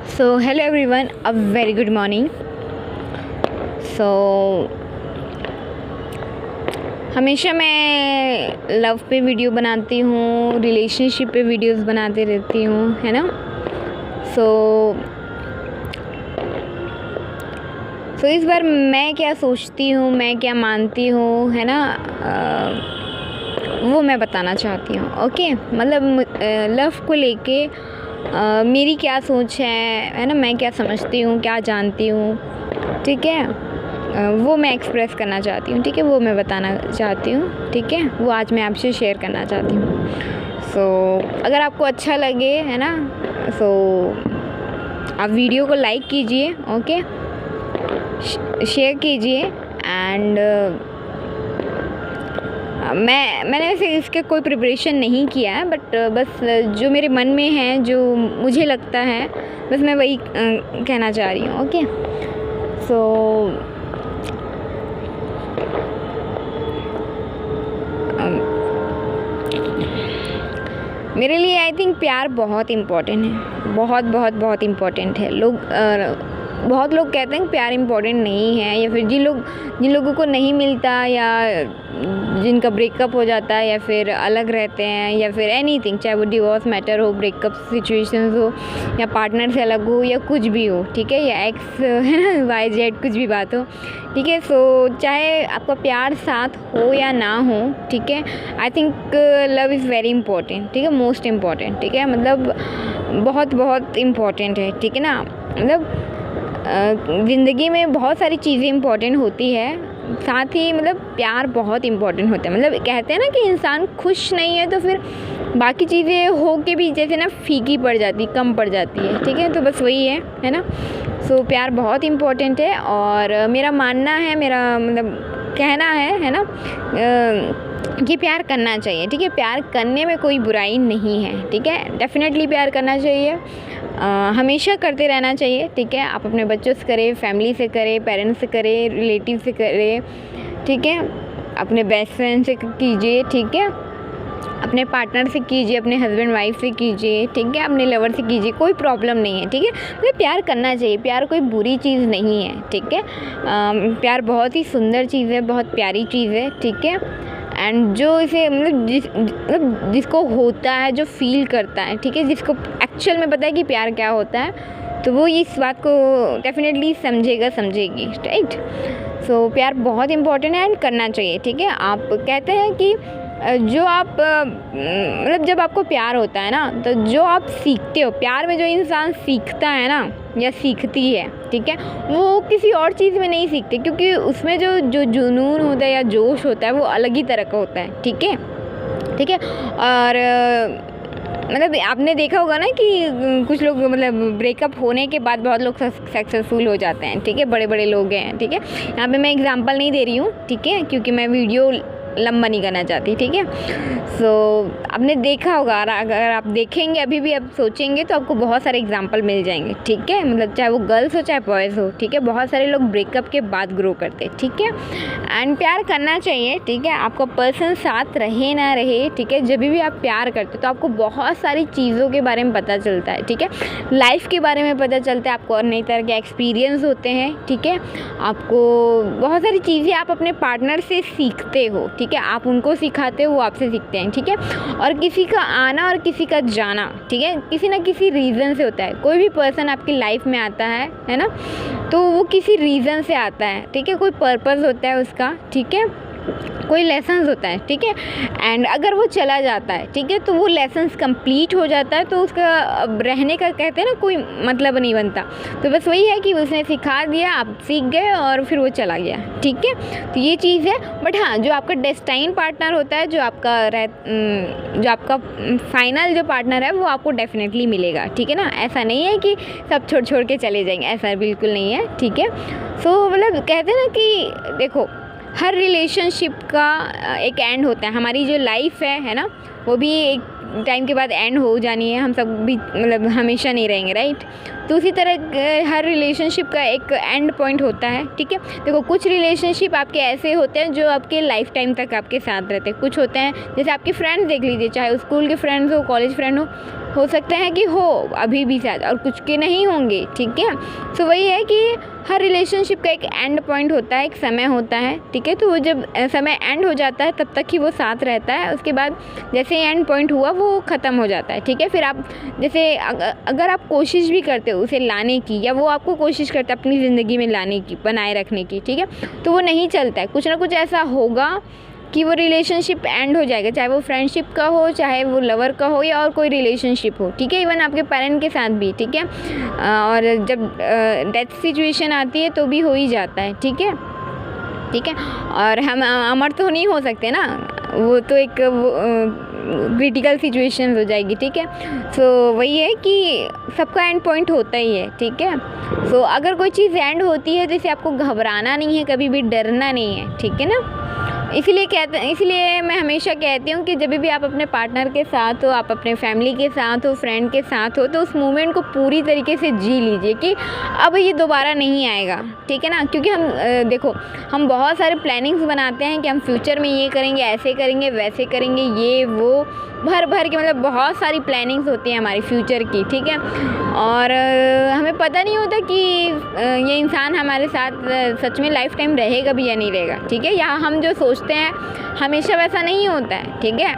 So, hello everyone, a very good morning. So, हमेशा मैं love पे वीडियो बनाती हूँ, रिलेशनशिप पे वीडियोस बनाते रहती हूँ, है ना। सो इस बार मैं क्या सोचती हूँ, मैं क्या मानती हूँ, है ना, वो मैं बताना चाहती हूँ। ओके, मतलब लव को लेके मेरी क्या सोच है ना, मैं क्या समझती हूँ, क्या जानती हूँ, ठीक है। वो मैं एक्सप्रेस करना चाहती हूँ, ठीक है, वो मैं बताना चाहती हूँ, ठीक है, वो आज मैं आपसे शेयर करना चाहती हूँ। सो अगर आपको अच्छा लगे, है ना, सो आप वीडियो को लाइक कीजिए, ओके, शेयर कीजिए। एंड मैंने वैसे इसके कोई प्रिपरेशन नहीं किया है, बट बस जो मेरे मन में है, जो मुझे लगता है, बस मैं वही कहना चाह रही हूँ। ओके, सो मेरे लिए आई थिंक प्यार बहुत इम्पोर्टेंट है, बहुत बहुत बहुत इम्पोर्टेंट है। बहुत लोग कहते हैं कि प्यार इम्पोर्टेंट नहीं है, या फिर जिन लोगों को नहीं मिलता, या जिनका ब्रेकअप हो जाता है, या फिर अलग रहते हैं, या फिर एनीथिंग, चाहे वो डिवोर्स मैटर हो, ब्रेकअप सिचुएशंस हो, या पार्टनर से अलग हो, या कुछ भी हो, ठीक है, या एक्स, है ना, वाई जेड, कुछ भी बात हो, ठीक है। सो चाहे आपका प्यार साथ हो या ना हो, ठीक है, I think love is very important, ठीक है, मोस्ट इम्पॉर्टेंट, ठीक है, मतलब बहुत बहुत इम्पॉर्टेंट है, ठीक है ना। मतलब ज़िंदगी में बहुत सारी चीज़ें इम्पॉर्टेंट होती है, साथ ही मतलब प्यार बहुत इम्पॉर्टेंट होता है। मतलब कहते हैं ना कि इंसान खुश नहीं है तो फिर बाकी चीज़ें हो के भी जैसे ना फीकी पड़ जाती, कम पड़ जाती है, ठीक है, तो बस वही है ना। सो प्यार बहुत इम्पॉर्टेंट है, और मेरा मानना है, मेरा मतलब कहना है ना, कि प्यार करना चाहिए, ठीक है, प्यार करने में कोई बुराई नहीं है, ठीक है, डेफिनेटली प्यार करना चाहिए, हमेशा करते रहना चाहिए, ठीक है। आप अपने बच्चों से करें, फैमिली से करें, पेरेंट्स से करें, रिलेटिव से करें, ठीक है, अपने बेस्ट फ्रेंड से कीजिए, ठीक है, अपने पार्टनर से कीजिए, अपने हस्बैंड वाइफ से कीजिए, ठीक है, अपने लवर से कीजिए, कोई प्रॉब्लम नहीं है, ठीक है। मतलब प्यार करना चाहिए, प्यार कोई बुरी चीज़ नहीं है, ठीक है। प्यार बहुत ही सुंदर चीज़ है, बहुत प्यारी चीज़ है, ठीक है। एंड जो इसे मतलब जिसको होता है, जो फील करता है, ठीक है, जिसको एक्चुअल में पता है कि प्यार क्या होता है, तो वो इस बात को डेफिनेटली समझेगी, राइट। सो प्यार बहुत इम्पोर्टेंट है एंड करना चाहिए, ठीक है। आप कहते हैं कि जो आप मतलब जब आपको प्यार होता है ना, तो जो आप सीखते हो, प्यार में जो इंसान सीखता है ना, या सीखती है, ठीक है, वो किसी और चीज़ में नहीं सीखते, क्योंकि उसमें जो जुनून होता है या जोश होता है, वो अलग ही तरह का होता है, ठीक है, ठीक है। और मतलब आपने देखा होगा ना कि कुछ लोग मतलब ब्रेकअप होने के बाद बहुत लोग सक्सेसफुल हो जाते हैं, ठीक है, बड़े बड़े लोग हैं, ठीक है। यहाँ पे मैं एग्जांपल नहीं दे रही हूँ, ठीक है, क्योंकि मैं वीडियो लंबा नहीं करना चाहती, ठीक है। सो आपने देखा होगा, अगर आप देखेंगे, अभी भी आप सोचेंगे, तो आपको बहुत सारे एग्जांपल मिल जाएंगे, ठीक है, मतलब चाहे वो गर्ल्स हो चाहे बॉयज़ हो, ठीक है, बहुत सारे लोग ब्रेकअप के बाद ग्रो करते हैं, ठीक है। एंड प्यार करना चाहिए, ठीक है, आपका पर्सन साथ रहे ना रहे, ठीक है, जब भी आप प्यार करते हो तो आपको बहुत सारी चीज़ों के बारे में पता चलता है, ठीक है, लाइफ के बारे में पता चलता है, आपको और नई तरह के एक्सपीरियंस होते हैं, ठीक है, आपको बहुत सारी चीज़ें आप अपने पार्टनर से सीखते हो, ठीक है, आप उनको सिखाते हो, वो आपसे सीखते हैं, ठीक है। और किसी का आना और किसी का जाना, ठीक है, किसी ना किसी रीज़न से होता है। कोई भी पर्सन आपकी लाइफ में आता है ना, तो वो किसी रीज़न से आता है, ठीक है, कोई पर्पस होता है उसका, ठीक है, कोई लेसन्स होता है, ठीक है। एंड अगर वो चला जाता है, ठीक है, तो वो लेसन्स कंप्लीट हो जाता है, तो उसका अब रहने का कहते हैं ना कोई मतलब नहीं बनता। तो बस वही है कि उसने सिखा दिया, आप सीख गए और फिर वो चला गया, ठीक है, तो ये चीज़ है। बट हाँ, जो आपका डेस्टाइन पार्टनर होता है, जो आपका फाइनल जो पार्टनर है, वो आपको डेफिनेटली मिलेगा, ठीक है ना। ऐसा नहीं है कि सब छोड़ के चले जाएंगे, ऐसा बिल्कुल नहीं है, ठीक है। सो मतलब कहते हैं ना कि देखो, हर रिलेशनशिप का एक एंड होता है। हमारी जो लाइफ है ना, वो भी एक टाइम के बाद एंड हो जानी है, हम सब भी मतलब हमेशा नहीं रहेंगे, राइट। तो उसी तरह हर रिलेशनशिप का एक एंड पॉइंट होता है, ठीक है। देखो कुछ रिलेशनशिप आपके ऐसे होते हैं जो आपके लाइफ टाइम तक आपके साथ रहते हैं। कुछ होते हैं जैसे आपके फ्रेंड्स देख लीजिए, चाहे स्कूल के फ्रेंड्स हो, कॉलेज फ्रेंड हो सकते हैं कि हो अभी भी साथ, और कुछ के नहीं होंगे, ठीक है। सो वही है कि हर रिलेशनशिप का एक एंड पॉइंट होता है, एक समय होता है, ठीक है। तो वो जब समय एंड हो जाता है तब तक ही वो साथ रहता है, उसके बाद जैसे एंड पॉइंट हुआ वो ख़त्म हो जाता है, ठीक है। फिर आप जैसे अगर आप कोशिश भी करते हो उसे लाने की, या वो आपको कोशिश करता है अपनी ज़िंदगी में लाने की, बनाए रखने की, ठीक है, तो वो नहीं चलता है। कुछ ना कुछ ऐसा होगा कि वो रिलेशनशिप एंड हो जाएगा, चाहे वो फ्रेंडशिप का हो, चाहे वो लवर का हो, या और कोई रिलेशनशिप हो, ठीक है। इवन आपके पेरेंट के साथ भी, ठीक है। और जब डेथ सिचुएशन आती है तो भी हो ही जाता है, ठीक है, ठीक है। और हम अमर तो नहीं हो सकते ना, वो तो एक क्रिटिकल सिचुएशन हो जाएगी, ठीक है। सो वही है कि सबका एंड पॉइंट होता ही है, ठीक है। सो अगर कोई चीज़ एंड होती है तो इसे आपको घबराना नहीं है, कभी भी डरना नहीं है, ठीक है ना। इसलिए मैं हमेशा कहती हूँ कि जब भी आप अपने पार्टनर के साथ हो, आप अपने फैमिली के साथ हो, फ्रेंड के साथ हो, तो उस मोमेंट को पूरी तरीके से जी लीजिए कि अब ये दोबारा नहीं आएगा, ठीक है ना। क्योंकि हम देखो हम बहुत सारे प्लानिंग्स बनाते हैं कि हम फ्यूचर में ये करेंगे, ऐसे करेंगे, वैसे करेंगे, ये वो भर के मतलब बहुत सारी प्लानिंग्स होती हैं हमारी फ्यूचर की, ठीक है। और हमें पता नहीं होता कि ये इंसान हमारे साथ सच में लाइफ टाइम रहेगा भी या नहीं रहेगा, ठीक है। या हम जो सोचते हैं हमेशा वैसा नहीं होता है, ठीक है,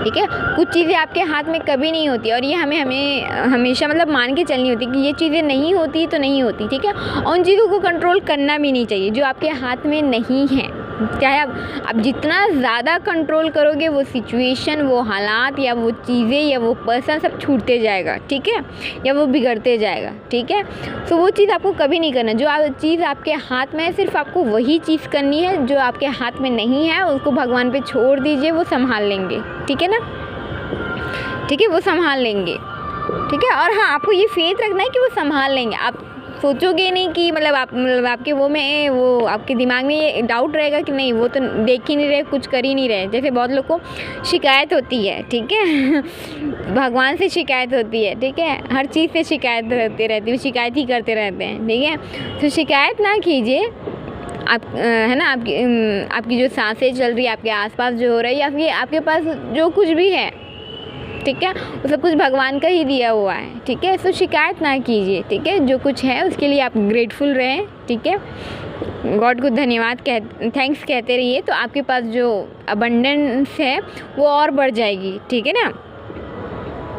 ठीक है। कुछ चीज़ें आपके हाथ में कभी नहीं होती, और ये हमें हमेशा मतलब मान के चलनी होती कि ये चीज़ें नहीं होती तो नहीं होती, ठीक है। और उन चीज़ों को कंट्रोल करना भी नहीं चाहिए जो आपके हाथ में नहीं है। चाहे आप जितना ज़्यादा कंट्रोल करोगे, वो सिचुएशन, वो हालात, या वो चीज़ें, या वो पर्सन सब छूटते जाएगा, ठीक है, या वो बिगड़ते जाएगा, ठीक है। सो वो चीज़ आपको कभी नहीं करना। जो चीज़ आपके हाथ में है सिर्फ आपको वही चीज़ करनी है, जो आपके हाथ में नहीं है उसको भगवान पे छोड़ दीजिए, वो संभाल लेंगे, ठीक है ना, ठीक है, वो संभाल लेंगे, ठीक है। और हाँ, आपको ये फेथ रखना है कि वो संभाल लेंगे। आप सोचोगे नहीं कि मतलब आपके वो आपके दिमाग में ये डाउट रहेगा कि नहीं वो तो देख ही नहीं रहे, कुछ कर ही नहीं रहे। जैसे बहुत लोग को शिकायत होती है, ठीक है भगवान से शिकायत होती है, ठीक है, हर चीज़ से शिकायत होती रहती है, शिकायत ही करते रहते हैं, ठीक है। तो शिकायत ना कीजिए, आप है ना, आपकी जो सांसें चल रही है, आपके आसपास जो हो रहा है, या फिर आपके पास जो कुछ भी है, ठीक है, वो सब कुछ भगवान का ही दिया हुआ है, ठीक है। सो शिकायत ना कीजिए, ठीक है। जो कुछ है उसके लिए आप ग्रेटफुल रहें, ठीक है। गॉड को धन्यवाद थैंक्स कहते रहिए, तो आपके पास जो अबंडेंस है वो और बढ़ जाएगी, ठीक है ना,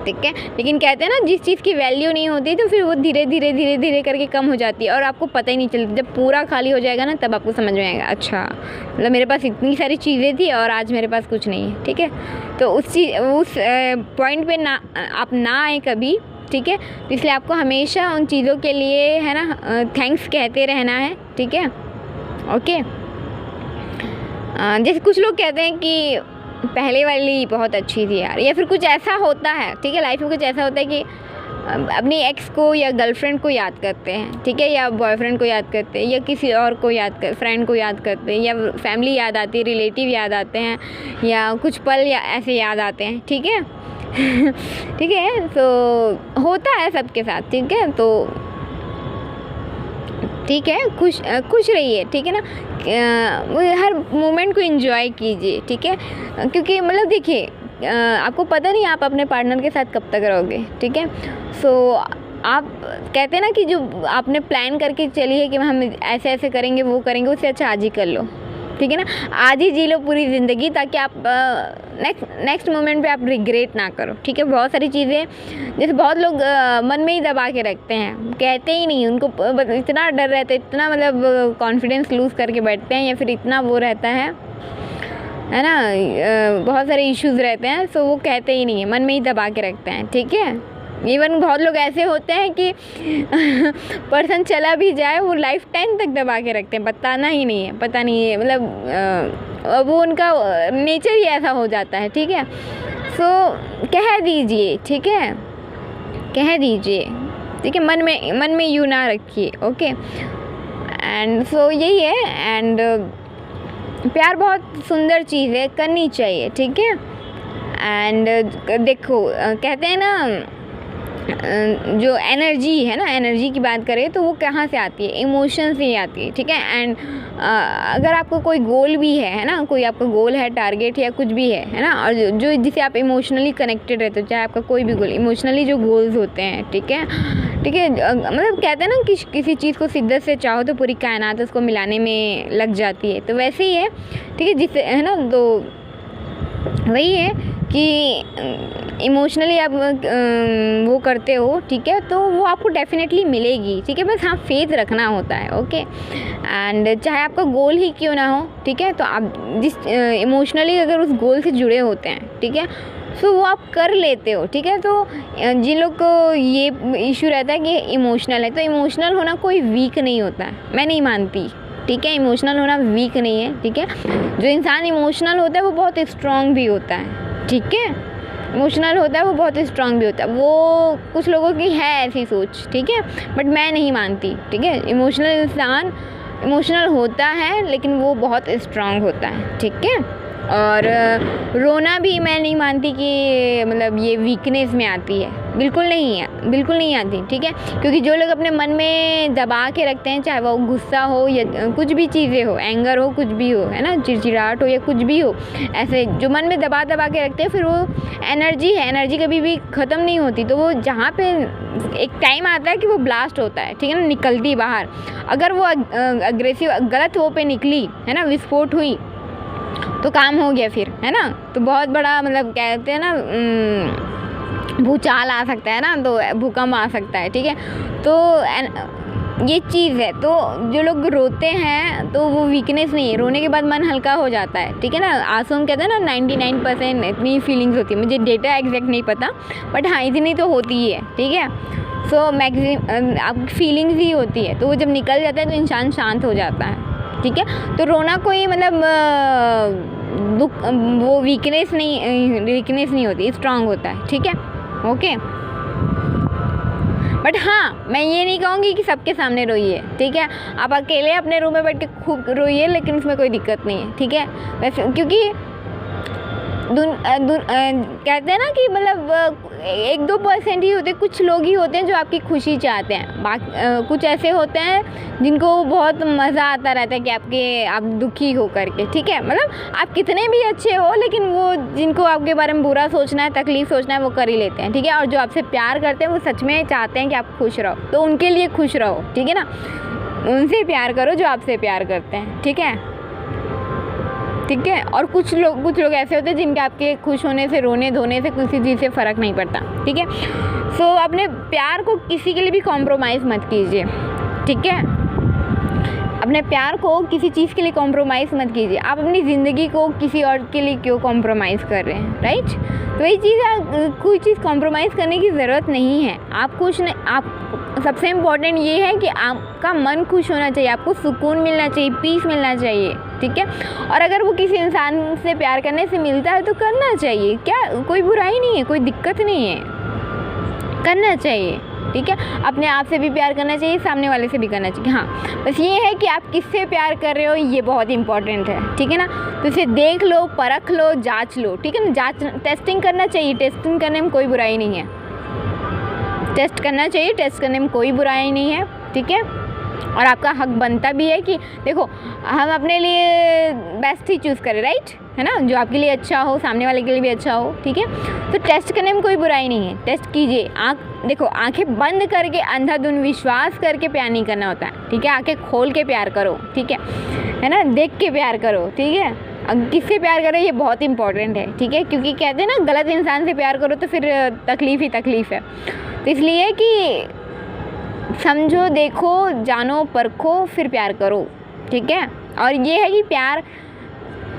ठीक है। लेकिन कहते हैं ना, जिस चीज़ की वैल्यू नहीं होती तो फिर वो धीरे धीरे करके कम हो जाती है, और आपको पता ही नहीं चलता। जब पूरा खाली हो जाएगा ना, तब आपको समझ में आएगा, अच्छा मतलब मेरे पास इतनी सारी चीज़ें थी और आज मेरे पास कुछ नहीं है, ठीक है। तो उस पॉइंट पे ना आप ना आए कभी, ठीक है। तो इसलिए आपको हमेशा उन चीज़ों के लिए है ना थैंक्स कहते रहना है, ठीक है, ओके। जैसे कुछ लोग कहते हैं कि पहले वाली बहुत अच्छी थी यार, या फिर कुछ ऐसा होता है, ठीक है, लाइफ में कुछ ऐसा होता है कि अपनी एक्स को या गर्लफ्रेंड को याद करते हैं, ठीक है, या बॉयफ्रेंड को याद करते हैं, या किसी और को फ्रेंड को याद करते हैं, या फैमिली याद आती है, रिलेटिव याद आते हैं, या कुछ पल या ऐसे याद आते हैं, ठीक है ठीक है। तो होता है सबके साथ, ठीक है। तो ठीक है, खुश रहिए, ठीक है ना, हर मोमेंट को एंजॉय कीजिए, ठीक है। क्योंकि मतलब देखिए आपको पता नहीं आप अपने पार्टनर के साथ कब तक रहोगे, ठीक है। सो आप कहते हैं ना कि जो आपने प्लान करके चली है कि हम ऐसे ऐसे करेंगे, वो करेंगे, उससे अच्छा आज ही कर लो, ठीक है ना। आज ही जी लो पूरी ज़िंदगी, ताकि आप नेक्स्ट मोमेंट पे आप रिग्रेट ना करो, ठीक है। बहुत सारी चीज़ें जैसे बहुत लोग मन में ही दबा के रखते हैं, कहते ही नहीं, उनको इतना डर रहता है, इतना मतलब कॉन्फिडेंस लूज़ करके बैठते हैं, या फिर इतना वो रहता है ना, बहुत सारे इश्यूज़ रहते हैं, सो वो कहते ही नहीं है, मन में ही दबा के रखते हैं, ठीक है। इवन बहुत लोग ऐसे होते हैं कि पर्सन चला भी जाए वो लाइफ टाइम तक दबा के रखते हैं, बताना ही नहीं है, पता नहीं है, मतलब वो उनका नेचर ही ऐसा हो जाता है, ठीक है। सो कह दीजिए, ठीक है, कह दीजिए, ठीक है, मन में यूँ ना रखिए, ओके। एंड सो यही है। एंड प्यार बहुत सुंदर चीज़ है, करनी चाहिए, ठीक है। एंड देखो कहते हैं ना, जो एनर्जी है ना, एनर्जी की बात करें तो वो कहाँ से आती है, इमोशन से ही आती है, ठीक है। एंड अगर आपको कोई गोल भी है ना, कोई आपका गोल है, टारगेट या कुछ भी है ना, और जो जिसे आप इमोशनली कनेक्टेड रहते हो, चाहे आपका कोई भी गोल, इमोशनली जो गोल्स होते हैं, ठीक है, ठीक है, मतलब कहते हैं ना कि किसी चीज़ को शिद्दत से चाहो तो पूरी कायनात उसको मिलाने में लग जाती है, तो वैसे ही है, ठीक है, जिससे है ना, तो वही है कि इमोशनली आप वो करते हो, ठीक है, तो वो आपको डेफिनेटली मिलेगी, ठीक है, बस हाँ फेथ रखना होता है, ओके। एंड चाहे आपका गोल ही क्यों ना हो, ठीक है, तो आप जिस इमोशनली अगर उस गोल से जुड़े होते हैं, ठीक है, सो वो आप कर लेते हो, ठीक है। तो जिन लोग को ये इशू रहता है कि इमोशनल है, तो इमोशनल होना कोई वीक नहीं होता है, मैं नहीं मानती, ठीक है, इमोशनल होना वीक नहीं है, ठीक है। जो इंसान इमोशनल होता है वो बहुत स्ट्रॉन्ग भी होता है, ठीक है, इमोशनल होता है वो बहुत स्ट्रॉन्ग भी होता है, वो कुछ लोगों की है ऐसी सोच, ठीक है, बट मैं नहीं मानती, ठीक है। इमोशनल इंसान इमोशनल होता है लेकिन वो बहुत स्ट्रॉन्ग होता है, ठीक है। और रोना भी मैं नहीं मानती कि मतलब ये वीकनेस में आती है, बिल्कुल नहीं है, बिल्कुल नहीं आती, ठीक है, क्योंकि जो लोग अपने मन में दबा के रखते हैं, चाहे वो गुस्सा हो या कुछ भी चीज़ें हो, एंगर हो, कुछ भी हो, है ना, चिड़चिड़ाहट हो या कुछ भी हो, ऐसे जो मन में दबा दबा के रखते हैं, फिर वो एनर्जी है, एनर्जी कभी भी ख़त्म नहीं होती, तो वो जहाँ पे एक टाइम आता है कि वो ब्लास्ट होता है, ठीक है ना, निकलती बाहर। अगर वो अग्रेसिव गलत वो पे निकली, है ना, विस्फोट हुई, तो काम हो गया फिर, है ना, तो बहुत बड़ा मतलब कहते हैं ना भूचाल आ सकता है ना, तो भूकंप आ सकता है, ठीक है। तो ये चीज़ है, तो जो लोग रोते हैं तो वो वीकनेस नहीं है, रोने के बाद मन हल्का हो जाता है, ठीक है ना। आंसू हम कहते हैं ना 99% इतनी फीलिंग्स होती है, मुझे डेटा एग्जैक्ट नहीं पता, बट हाँ इतनी तो होती ही है, ठीक है। सो मैक्सिमम आपकी फीलिंग्स ही होती है, तो वो जब निकल जाता है तो इंसान शांत हो जाता है, ठीक है। तो रोना कोई मतलब दुख, वो वीकनेस नहीं होती, स्ट्रांग होता है, ठीक है, ओके। बट हाँ मैं ये नहीं कहूँगी कि सबके सामने रोइए, ठीक है, आप अकेले अपने रूम में बैठ के खूब रोइए, लेकिन उसमें कोई दिक्कत नहीं है, ठीक है। वैसे क्योंकि कहते हैं ना कि मतलब 1-2% ही होते, कुछ लोग ही होते हैं जो आपकी खुशी चाहते हैं, बाकी कुछ ऐसे होते हैं जिनको बहुत मज़ा आता रहता है कि आप दुखी हो करके, ठीक है, मतलब आप कितने भी अच्छे हो, लेकिन वो जिनको आपके बारे में बुरा सोचना है, तकलीफ़ सोचना है, वो कर ही लेते हैं, ठीक है। और जो आपसे प्यार करते हैं वो सच में चाहते हैं कि आप खुश रहो, तो उनके लिए खुश रहो, ठीक है ना, उनसे प्यार करो जो आपसे प्यार करते हैं, ठीक है, ठीक है। और कुछ लोग ऐसे होते हैं जिनके आपके खुश होने से, रोने धोने से, किसी चीज़ से फ़र्क नहीं पड़ता, ठीक है। सो अपने प्यार को किसी के लिए भी कॉम्प्रोमाइज़ मत कीजिए, ठीक है, अपने प्यार को किसी चीज़ के लिए कॉम्प्रोमाइज़ मत कीजिए। आप अपनी ज़िंदगी को किसी और के लिए क्यों कॉम्प्रोमाइज़ कर रहे हैं, राइट। तो वही चीज़ है, कोई चीज़ कॉम्प्रोमाइज़ करने की ज़रूरत नहीं है। आप खुश नहीं, आप सबसे इम्पॉर्टेंट ये है कि आपका मन खुश होना चाहिए, आपको सुकून मिलना चाहिए, पीस मिलना चाहिए, ठीक है। और अगर वो किसी इंसान से प्यार करने से मिलता है तो करना चाहिए, क्या कोई बुराई नहीं है, कोई दिक्कत नहीं है, करना चाहिए, ठीक है। अपने आप से भी प्यार करना चाहिए, सामने वाले से भी करना चाहिए। हाँ बस ये है कि आप किससे प्यार कर रहे हो, ये बहुत इंपॉर्टेंट है, ठीक है ना। तो इसे देख लो, परख लो, जांच लो, ठीक है ना, टेस्टिंग करना चाहिए, टेस्टिंग करने में कोई बुराई नहीं है, टेस्ट करना चाहिए, टेस्ट करने में कोई बुराई नहीं है, ठीक है। और आपका हक बनता भी है कि देखो हम अपने लिए बेस्ट ही चूज़ करें, राइट, है ना, जो आपके लिए अच्छा हो, सामने वाले के लिए भी अच्छा हो, ठीक है। तो टेस्ट करने में कोई बुराई नहीं है, टेस्ट कीजिए। देखो आंखें बंद करके अंधाधुंध विश्वास करके प्यार नहीं करना होता है, ठीक है, आंखें खोल के प्यार करो, ठीक है ना, देख के प्यार करो, ठीक है। किससे प्यार करो ये बहुत इंपॉर्टेंट है, ठीक है, क्योंकि कहते हैं ना गलत इंसान से प्यार करो तो फिर तकलीफ़ ही तकलीफ़ है। तो इसलिए कि समझो, देखो, जानो, परखो, फिर प्यार करो, ठीक है। और ये है कि प्यार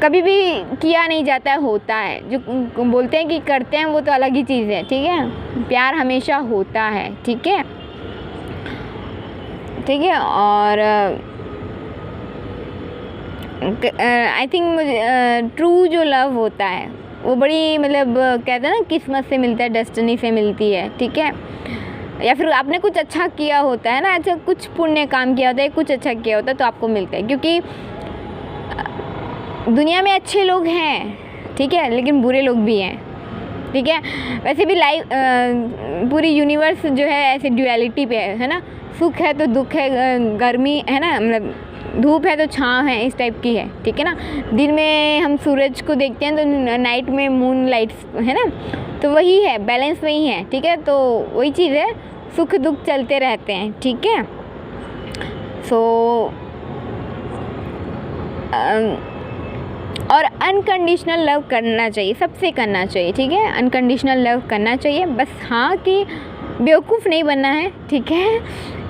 कभी भी किया नहीं जाता है, होता है। जो बोलते हैं कि करते हैं वो तो अलग ही चीज़ है, ठीक है, प्यार हमेशा होता है, ठीक है, ठीक है। और आई थिंक मुझे ट्रू जो लव होता है वो बड़ी मतलब कहते हैं ना किस्मत से मिलता है, डेस्टिनी से मिलती है, ठीक है। या फिर आपने कुछ अच्छा किया होता है ना, अच्छा कुछ पुण्य काम किया होता है, कुछ अच्छा किया होता है तो आपको मिलता है, क्योंकि दुनिया में अच्छे लोग हैं, ठीक है, लेकिन बुरे लोग भी हैं, ठीक है। वैसे भी लाइफ पूरी यूनिवर्स जो है ऐसे ड्युअलिटी पे है ना, सुख है तो दुख है, गर्मी है ना, मतलब धूप है तो छाँव है, इस टाइप की है, ठीक है ना। दिन में हम सूरज को देखते हैं तो नाइट में मून लाइट्स है ना, तो वही है, बैलेंस वही है, ठीक है। तो वही चीज़ है, सुख दुख चलते रहते हैं, ठीक है। सो और अनकंडीशनल लव करना चाहिए, सबसे करना चाहिए, ठीक है। अनकंडीशनल लव करना चाहिए, बस हाँ कि बेवकूफ़ नहीं बनना है, ठीक है,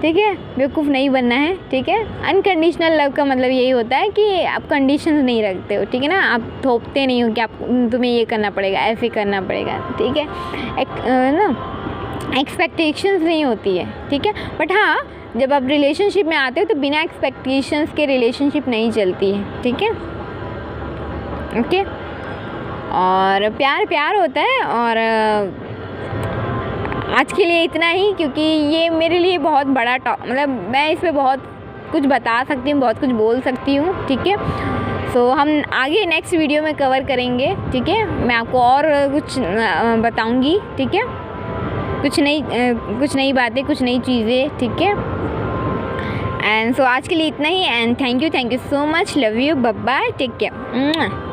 ठीक है, बेवकूफ़ नहीं बनना है, ठीक है। अनकंडीशनल लव का मतलब यही होता है कि आप कंडीशंस नहीं रखते हो, ठीक है ना, आप थोपते नहीं हो कि आप तुम्हें ये करना पड़ेगा, ऐसे करना पड़ेगा, ठीक है ना, एक्सपेक्टेशंस नहीं होती है, ठीक है। बट हाँ, जब आप रिलेशनशिप में आते हो तो बिना एक्सपेक्टेशंस के रिलेशनशिप नहीं चलती है, ठीक है, ओके। और प्यार प्यार होता है। और आज के लिए इतना ही, क्योंकि ये मेरे लिए बहुत बड़ा मतलब मैं इस पे बहुत कुछ बता सकती हूँ, बहुत कुछ बोल सकती हूँ, ठीक है। सो हम आगे नेक्स्ट वीडियो में कवर करेंगे, ठीक है। मैं आपको और कुछ बताऊँगी, ठीक है, कुछ नई बातें, कुछ नई चीज़ें, ठीक है। एंड सो आज के लिए इतना ही। And thank you so much, love you, bye bye, take care.